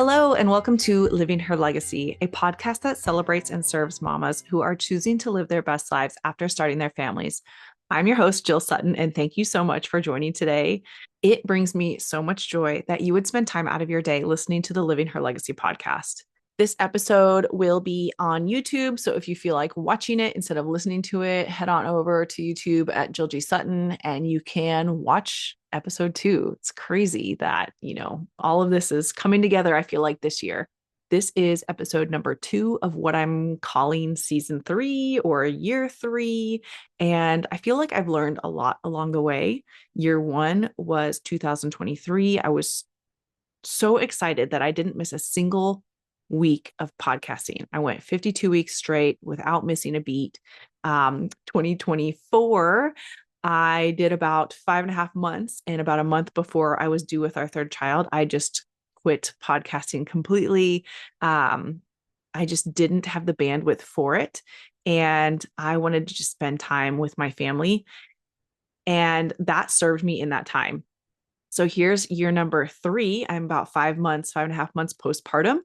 Hello, and welcome to Living Her Legacy, a podcast that celebrates and serves mamas who are choosing to live their best lives after starting their families. I'm your host, Jill Sutton, and thank you so much for joining today. It brings me so much joy that you would spend time out of your day listening to the Living Her Legacy podcast. This episode will be on YouTube, so if you feel like watching it instead of listening to it, head on over to YouTube at Jill G. Sutton and you can watch episode 2. It's crazy that, all of this is coming together, I feel like, this year. This is episode number 2 of what I'm calling season 3 or year 3. And I feel like I've learned a lot along the way. Year 1 was 2023. I was so excited that I didn't miss a single week of podcasting. I went 52 weeks straight without missing a beat. 2024, I did about 5.5 months, and about a month before I was due with our third child, I just quit podcasting completely. I just didn't have the bandwidth for it. And I wanted to just spend time with my family. And that served me in that time. So here's year number 3. I'm about 5.5 months postpartum,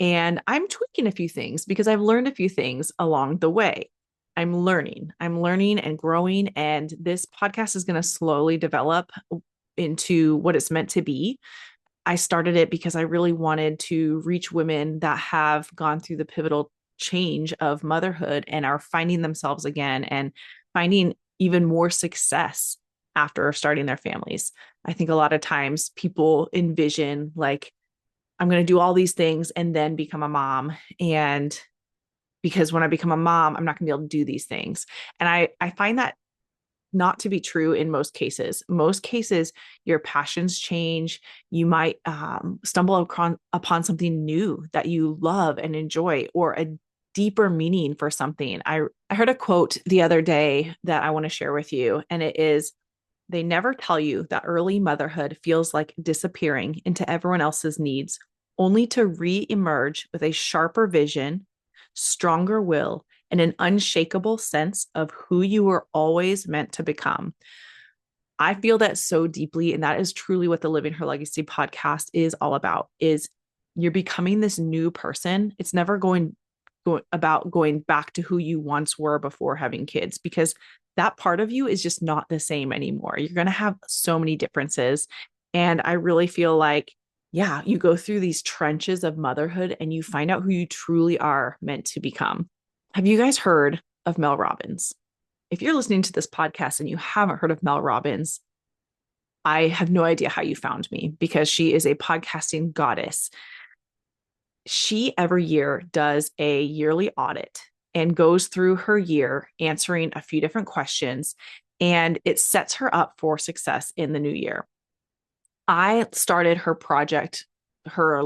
and I'm tweaking a few things because I've learned a few things along the way. I'm learning and growing, and this podcast is going to slowly develop into what it's meant to be. I started it because I really wanted to reach women that have gone through the pivotal change of motherhood and are finding themselves again and finding even more success after starting their families. I think a lot of times people envision like, I'm going to do all these things and then become a mom. And because when I become a mom, I'm not going to be able to do these things. And I find that not to be true in most cases. Most cases, your passions change. You might stumble upon something new that you love and enjoy, or a deeper meaning for something. I heard a quote the other day that I want to share with you, and it is, they never tell you that early motherhood feels like disappearing into everyone else's needs, only to re-emerge with a sharper vision, stronger will, and an unshakable sense of who you were always meant to become. I feel that so deeply, and that is truly what the Living Her Legacy podcast is all about, is you're becoming this new person. It's never about going back to who you once were before having kids, because that part of you is just not the same anymore. You're going to have so many differences. And I really feel like, yeah, you go through these trenches of motherhood and you find out who you truly are meant to become. Have you guys heard of Mel Robbins? If you're listening to this podcast and you haven't heard of Mel Robbins, I have no idea how you found me, because she is a podcasting goddess. She every year does a yearly audit and goes through her year answering a few different questions, and it sets her up for success in the new year. I started her project, her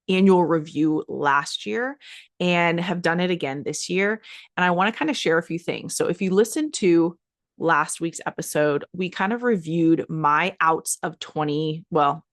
annual review last year, and have done it again this year. And I want to kind of share a few things. So if you listen to last week's episode, we kind of reviewed my outs of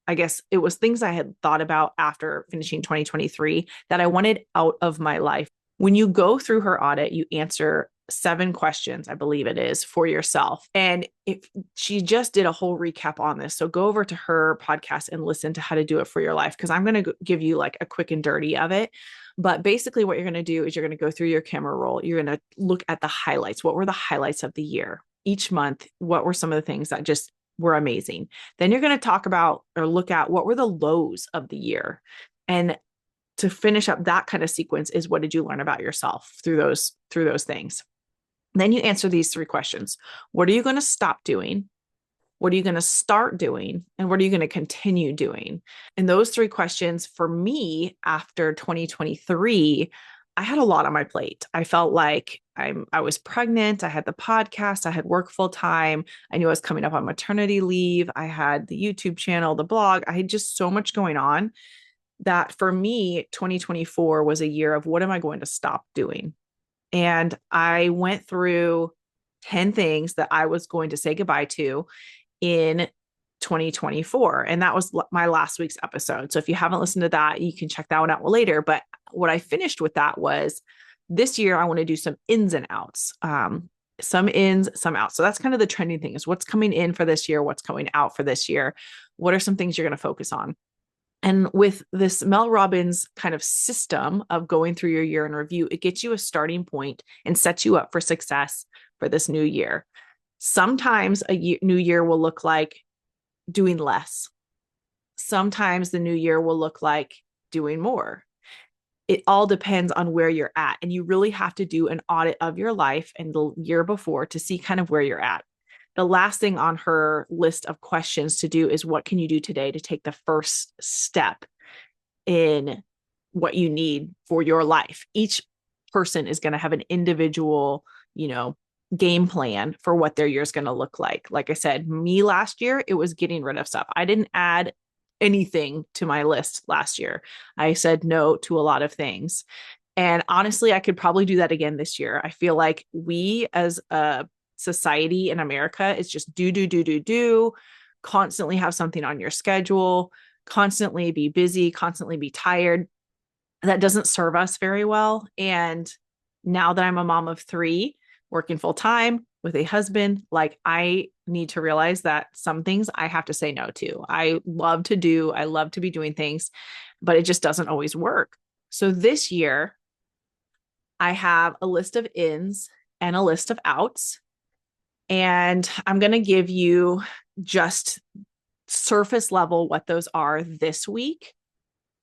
I guess it was things I had thought about after finishing 2023 that I wanted out of my life. When you go through her audit, you answer 7 questions, I believe it is, for yourself. And if she just did a whole recap on this, so go over to her podcast and listen to how to do it for your life, because I'm going to give you like a quick and dirty of it. But basically what you're going to do is you're going to go through your camera roll. You're going to look at the highlights. What were the highlights of the year? Each month, what were some of the things that just were amazing? Then you're going to talk about or look at what were the lows of the year. And to finish up that kind of sequence is, what did you learn about yourself through those things? Then you answer these 3 questions. What are you going to stop doing? What are you going to start doing? And what are you going to continue doing? And those 3 questions for me after 2023, I had a lot on my plate. I felt like I was pregnant. I had the podcast. I had work full time. I knew I was coming up on maternity leave. I had the YouTube channel, the blog. I had just so much going on that for me, 2024 was a year of, what am I going to stop doing? And I went through 10 things that I was going to say goodbye to in 2024. And that was my last week's episode. So if you haven't listened to that, you can check that one out later. But what I finished with that was, this year, I want to do some ins and outs, some ins, some outs. So that's kind of the trending thing, is what's coming in for this year, what's coming out for this year. What are some things you're going to focus on? And with this Mel Robbins kind of system of going through your year in review, it gets you a starting point and sets you up for success for this new year. Sometimes new year will look like doing less. Sometimes the new year will look like doing more. It all depends on where you're at. And you really have to do an audit of your life and the year before to see kind of where you're at. The last thing on her list of questions to do is what can you do today to take the first step in what you need for your life? Each person is going to have an individual, game plan for what their year is going to look like. Like I said, me last year, it was getting rid of stuff. I didn't add anything to my list last year. I said no to a lot of things. And honestly, I could probably do that again this year. I feel like we as a society in America, it's just do, constantly have something on your schedule, constantly be busy, constantly be tired. That doesn't serve us very well. And now that I'm a mom of 3, working full time with a husband, like I need to realize that some things I have to say no to. I love to be doing things, but it just doesn't always work. So this year, I have a list of ins and a list of outs. And I'm going to give you just surface level what those are this week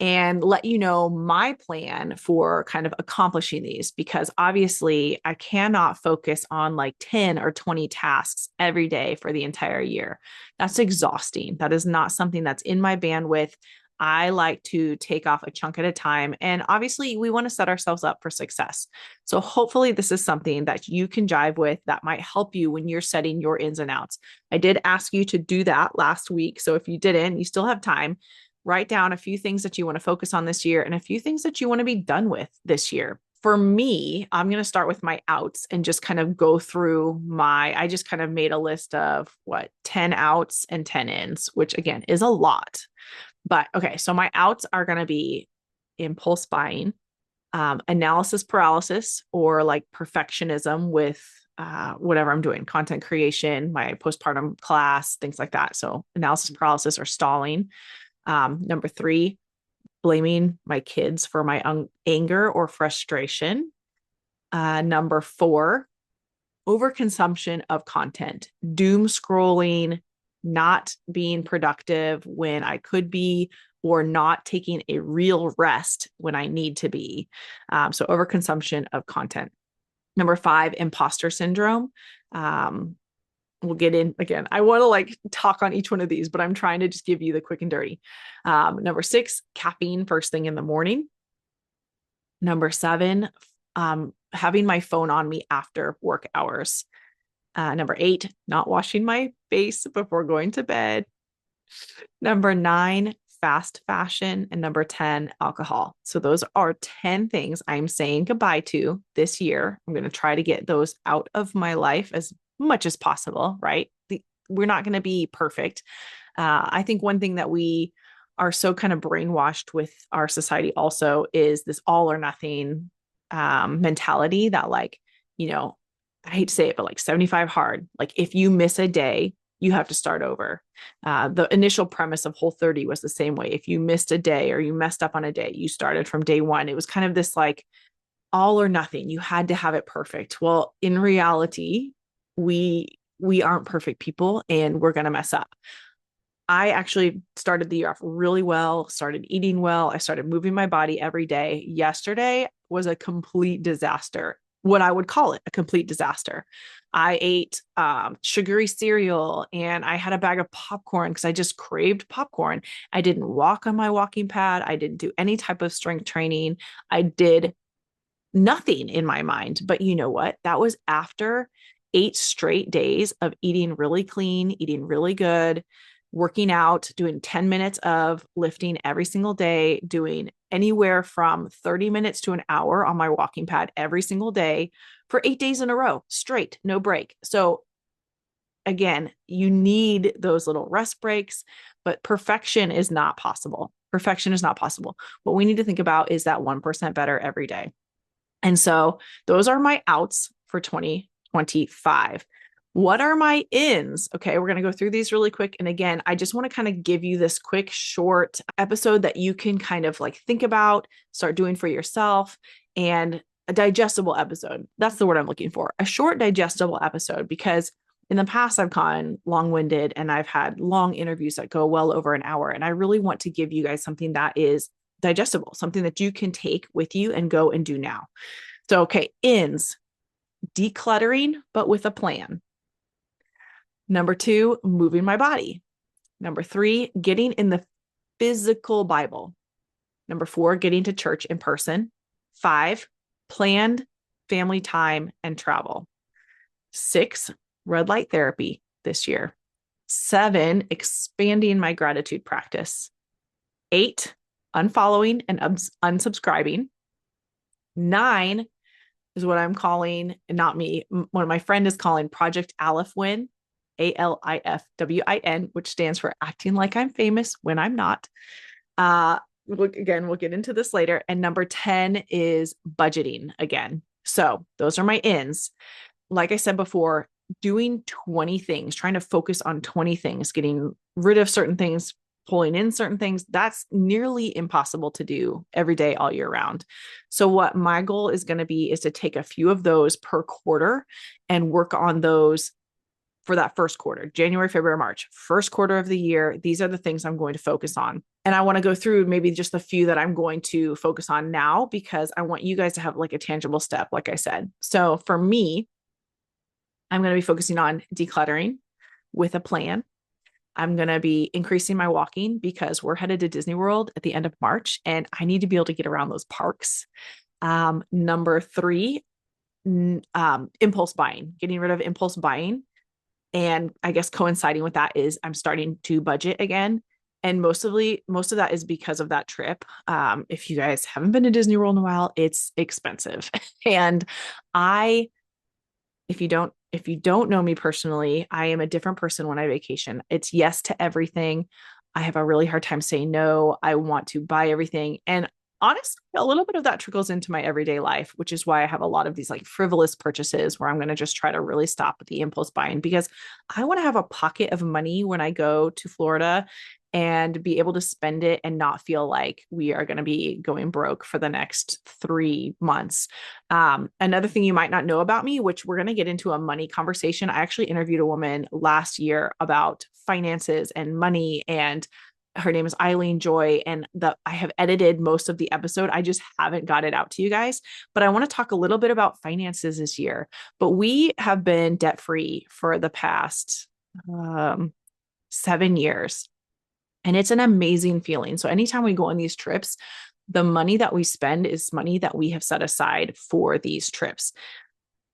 and let you know my plan for kind of accomplishing these, because obviously I cannot focus on like 10 or 20 tasks every day for the entire year. That's exhausting. That is not something that's in my bandwidth. I like to take off a chunk at a time. And obviously, we want to set ourselves up for success. So hopefully, this is something that you can jive with that might help you when you're setting your ins and outs. I did ask you to do that last week. So if you didn't, you still have time. Write down a few things that you want to focus on this year and a few things that you want to be done with this year. For me, I'm going to start with my outs and just kind of go through I just kind of made a list of 10 outs and 10 ins, which again is a lot. But okay, so my outs are going to be impulse buying, analysis paralysis, or like perfectionism with whatever I'm doing, content creation, my postpartum class, things like that. So analysis paralysis or stalling. Number 3, blaming my kids for my anger or frustration. Number 4, overconsumption of content, doom scrolling, not being productive when I could be, or not taking a real rest when I need to be. So overconsumption of content. Number 5, imposter syndrome. We'll get in again. I want to talk on each one of these, but I'm trying to just give you the quick and dirty. Number 6, caffeine first thing in the morning. Number 7, having my phone on me after work hours. Number 8, not washing my face before going to bed. Number 9, fast fashion. And number 10, alcohol. So those are 10 things I'm saying goodbye to this year. I'm going to try to get those out of my life as much as possible, right? We're not going to be perfect. I think one thing that we are so kind of brainwashed with our society also is this all or nothing mentality that I hate to say it, but 75 hard. If you miss a day, you have to start over. The initial premise of Whole30 was the same way. If you missed a day or you messed up on a day, you started from day one. It was kind of this all or nothing. You had to have it perfect. Well, in reality, we aren't perfect people and we're going to mess up. I actually started the year off really well, started eating well. I started moving my body every day. Yesterday was a complete disaster. What I would call it, a complete disaster. I ate sugary cereal and I had a bag of popcorn because I just craved popcorn. I didn't walk on my walking pad. I didn't do any type of strength training. I did nothing in my mind. But you know what? That was after 8 straight days of eating really clean, eating really good, working out, doing 10 minutes of lifting every single day, doing anywhere from 30 minutes to an hour on my walking pad every single day for 8 days in a row, straight, no break. So again, you need those little rest breaks, but perfection is not possible. Perfection is not possible. What we need to think about is that 1% better every day. And so those are my outs for 2025. What are my ins? Okay, we're going to go through these really quick. And again, I just want to kind of give you this quick, short episode that you can kind of like think about, start doing for yourself, and a digestible episode. That's the word I'm looking for. A short, digestible episode, because in the past, I've gone long winded and I've had long interviews that go well over an hour. And I really want to give you guys something that is digestible, something that you can take with you and go and do now. So, okay, ins, decluttering, but with a plan. Number 2, moving my body. Number 3, getting in the physical Bible. Number 4, getting to church in person. 5, planned family time and travel. 6, red light therapy this year. 7, expanding my gratitude practice. 8, unfollowing and unsubscribing. 9 is what I'm calling, not me, what my friend is calling Project Aleph Win. ALIFWIN, which stands for acting like I'm famous when I'm not. We'll get into this later. And number 10 is budgeting again. So those are my ins. Like I said before, doing 20 things, trying to focus on 20 things, getting rid of certain things, pulling in certain things, that's nearly impossible to do every day, all year round. So what my goal is going to be is to take a few of those per quarter and work on those for that first quarter, January, February, March, first quarter of the year. These are the things I'm going to focus on. And I want to go through maybe just a few that I'm going to focus on now, because I want you guys to have like a tangible step, like I said. So for me, I'm going to be focusing on decluttering with a plan. I'm going to be increasing my walking because we're headed to Disney World at the end of March and I need to be able to get around those parks. Number 3, impulse buying, getting rid of impulse buying. And I guess coinciding with that is I'm starting to budget again. And most of that is because of that trip. If you guys haven't been to Disney World in a while, it's expensive. And if you don't know me personally, I am a different person when I vacation. It's yes to everything. I have a really hard time saying no. I want to buy everything. And honestly, a little bit of that trickles into my everyday life, which is why I have a lot of these like frivolous purchases where I'm going to just try to really stop with the impulse buying, because I want to have a pocket of money when I go to Florida and be able to spend it and not feel like we are going to be going broke for the next 3 months. Another thing you might not know about me, which we're going to get into a money conversation. I actually interviewed a woman last year about finances and money, and her name is Eileen Joy, and I have edited most of the episode. I just haven't got it out to you guys, but I want to talk a little bit about finances this year. But we have been debt free for the past 7 years. And it's an amazing feeling. So anytime we go on these trips, the money that we spend is money that we have set aside for these trips.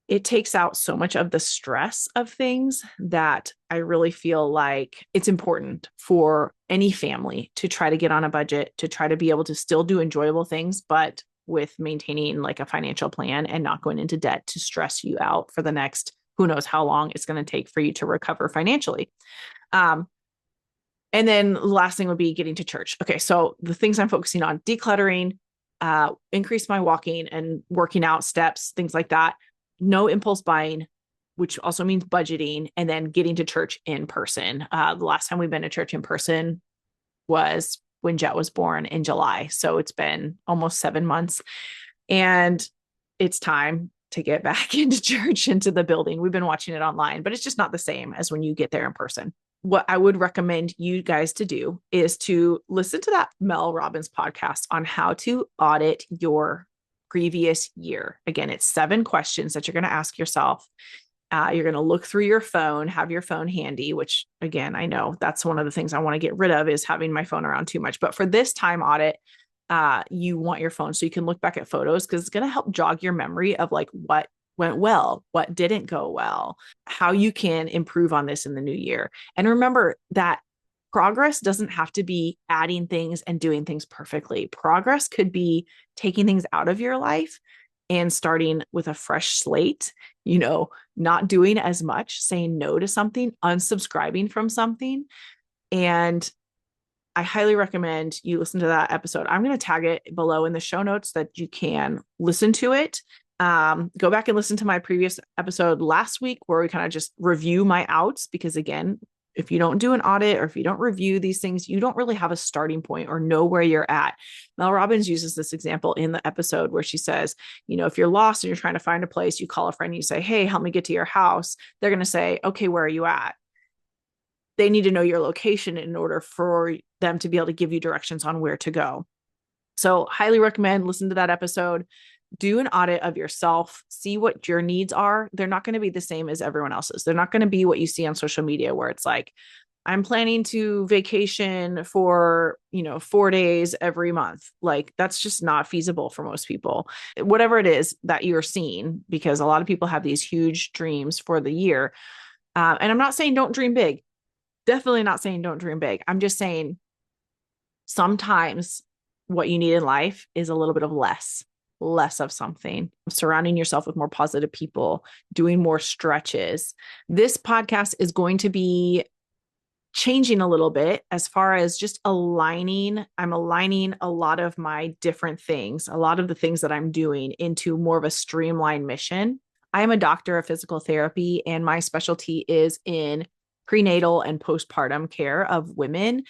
It takes out so much of the stress of things that I really feel like it's important for any family to try to get on a budget, to try to be able to still do enjoyable things, but with maintaining like a financial plan and not going into debt to stress you out for the next, who knows how long it's going to take for you to recover financially. And then the last thing would be getting to church. Okay, so the things I'm focusing on: decluttering, increase my walking and working out steps, things like that. No impulse buying, which also means budgeting, and then getting to church in person. The last time we've been to church in person was when Jet was born in July. So it's been almost 7 months. And it's time to get back into church, into the building. We've been watching it online, but it's just not the same as when you get there in person. What I would recommend you guys to do is to listen to that Mel Robbins podcast on how to audit your previous year. Again, it's 7 questions that you're going to ask yourself. You're going to look through your phone, have your phone handy, which again, I know that's one of the things I want to get rid of, is having my phone around too much. But for this time audit, you want your phone so you can look back at photos, because it's going to help jog your memory of like what went well, what didn't go well, how you can improve on this in the new year. And remember that progress doesn't have to be adding things and doing things perfectly. Progress could be taking things out of your life and starting with a fresh slate, not doing as much, saying no to something, unsubscribing from something. And I highly recommend you listen to that episode. I'm going to tag it below in the show notes that you can listen to it. Go back and listen to my previous episode last week where we kind of just review my outs, because again, if you don't do an audit or if you don't review these things, you don't really have a starting point or know where you're at. Mel Robbins uses this example in the episode where she says, if you're lost and you're trying to find a place, you call a friend, you say, hey, help me get to your house. They're going to say, okay, where are you at? They need to know your location in order for them to be able to give you directions on where to go. So highly recommend listen to that episode. Do an audit of yourself, see what your needs are. They're not going to be the same as everyone else's. They're not going to be what you see on social media where it's like, I'm planning to vacation for, 4 days every month. Like that's just not feasible for most people. Whatever it is that you're seeing, because a lot of people have these huge dreams for the year. And I'm not saying don't dream big. Definitely not saying don't dream big. I'm just saying sometimes what you need in life is a little bit of less of something, surrounding yourself with more positive people, doing more stretches. This podcast is going to be changing a little bit as far as just aligning. I'm aligning a lot of my different things, a lot of the things that I'm doing into more of a streamlined mission. I am a doctor of physical therapy, and my specialty is in prenatal and postpartum care of women,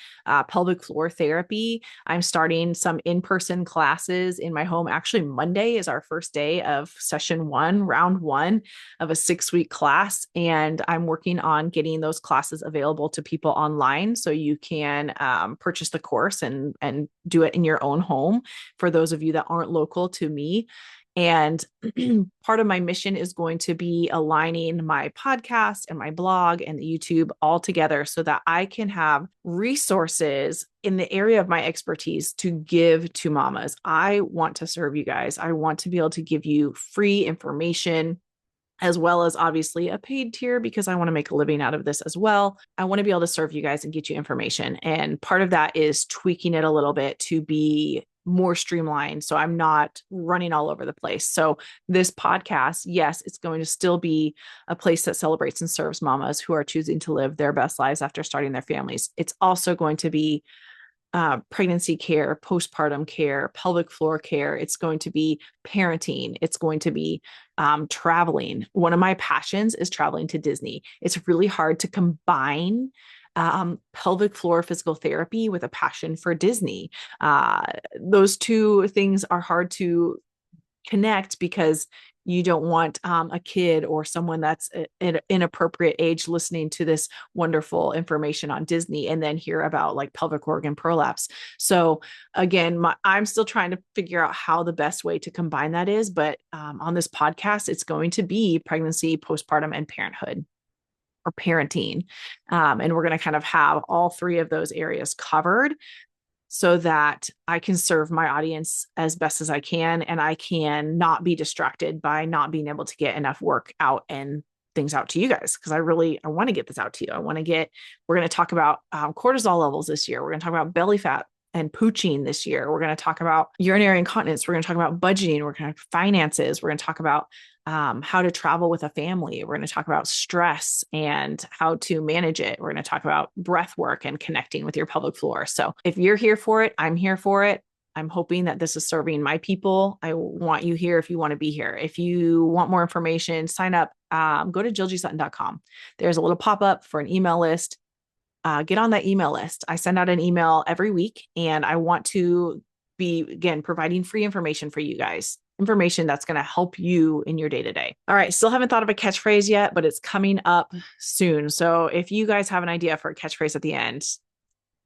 pelvic floor therapy. I'm starting some in-person classes in my home. Actually, Monday is our first day of session 1, round 1 of a 6-week class. And I'm working on getting those classes available to people online so you can purchase the course and do it in your own home for those of you that aren't local to me. And part of my mission is going to be aligning my podcast and my blog and the YouTube all together so that I can have resources in the area of my expertise to give to mamas. I want to serve you guys. I want to be able to give you free information, as well as obviously a paid tier, because I want to make a living out of this as well. I want to be able to serve you guys and get you information. And part of that is tweaking it a little bit to be more streamlined, so I'm not running all over the place. So this podcast, yes, it's going to still be a place that celebrates and serves mamas who are choosing to live their best lives after starting their families. It's also going to be pregnancy care, postpartum care, pelvic floor care. It's going to be parenting. It's going to be traveling. One of my passions is traveling to Disney. It's really hard to combine pelvic floor physical therapy with a passion for Disney. Those two things are hard to connect because you don't want a kid or someone that's an inappropriate age listening to this wonderful information on Disney and then hear about like pelvic organ prolapse. So again, I'm still trying to figure out how the best way to combine that is. But on this podcast, it's going to be pregnancy, postpartum, and parenthood, or parenting. And we're going to kind of have all 3 of those areas covered so that I can serve my audience as best as I can. And I can not be distracted by not being able to get enough work out and things out to you guys. Cause I want to get this out to you. we're going to talk about cortisol levels this year. We're going to talk about belly fat and pooching this year. We're going to talk about urinary incontinence. We're going to talk about budgeting. We're going to finances. We're going to talk about how to travel with a family. We're going to talk about stress and how to manage it. We're going to talk about breath work and connecting with your pelvic floor. So if you're here for it, I'm here for it. I'm hoping that this is serving my people. I want you here if you want to be here. If you want more information, sign up. Go to jillgsutton.com. There's a little pop-up for an email list. Get on that email list. I send out an email every week, and I want to be, again, providing free information for you guys, information that's going to help you in your day-to-day. All right. Still haven't thought of a catchphrase yet, but it's coming up soon. So if you guys have an idea for a catchphrase at the end,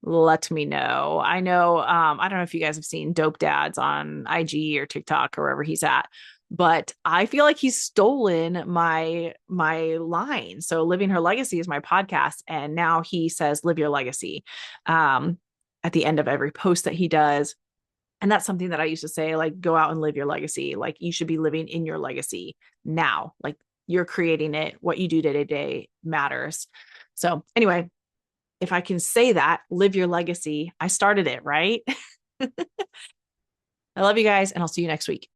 let me know. I know, I don't know if you guys have seen Dope Dads on IG or TikTok or wherever he's at, but I feel like he's stolen my line. So Living Her Legacy is my podcast. And now he says, live your legacy, at the end of every post that he does. And that's something that I used to say, like, go out and live your legacy. Like, you should be living in your legacy now. Like, you're creating it. What you do day to day matters. So anyway, if I can say that, live your legacy, I started it, right? I love you guys, and I'll see you next week.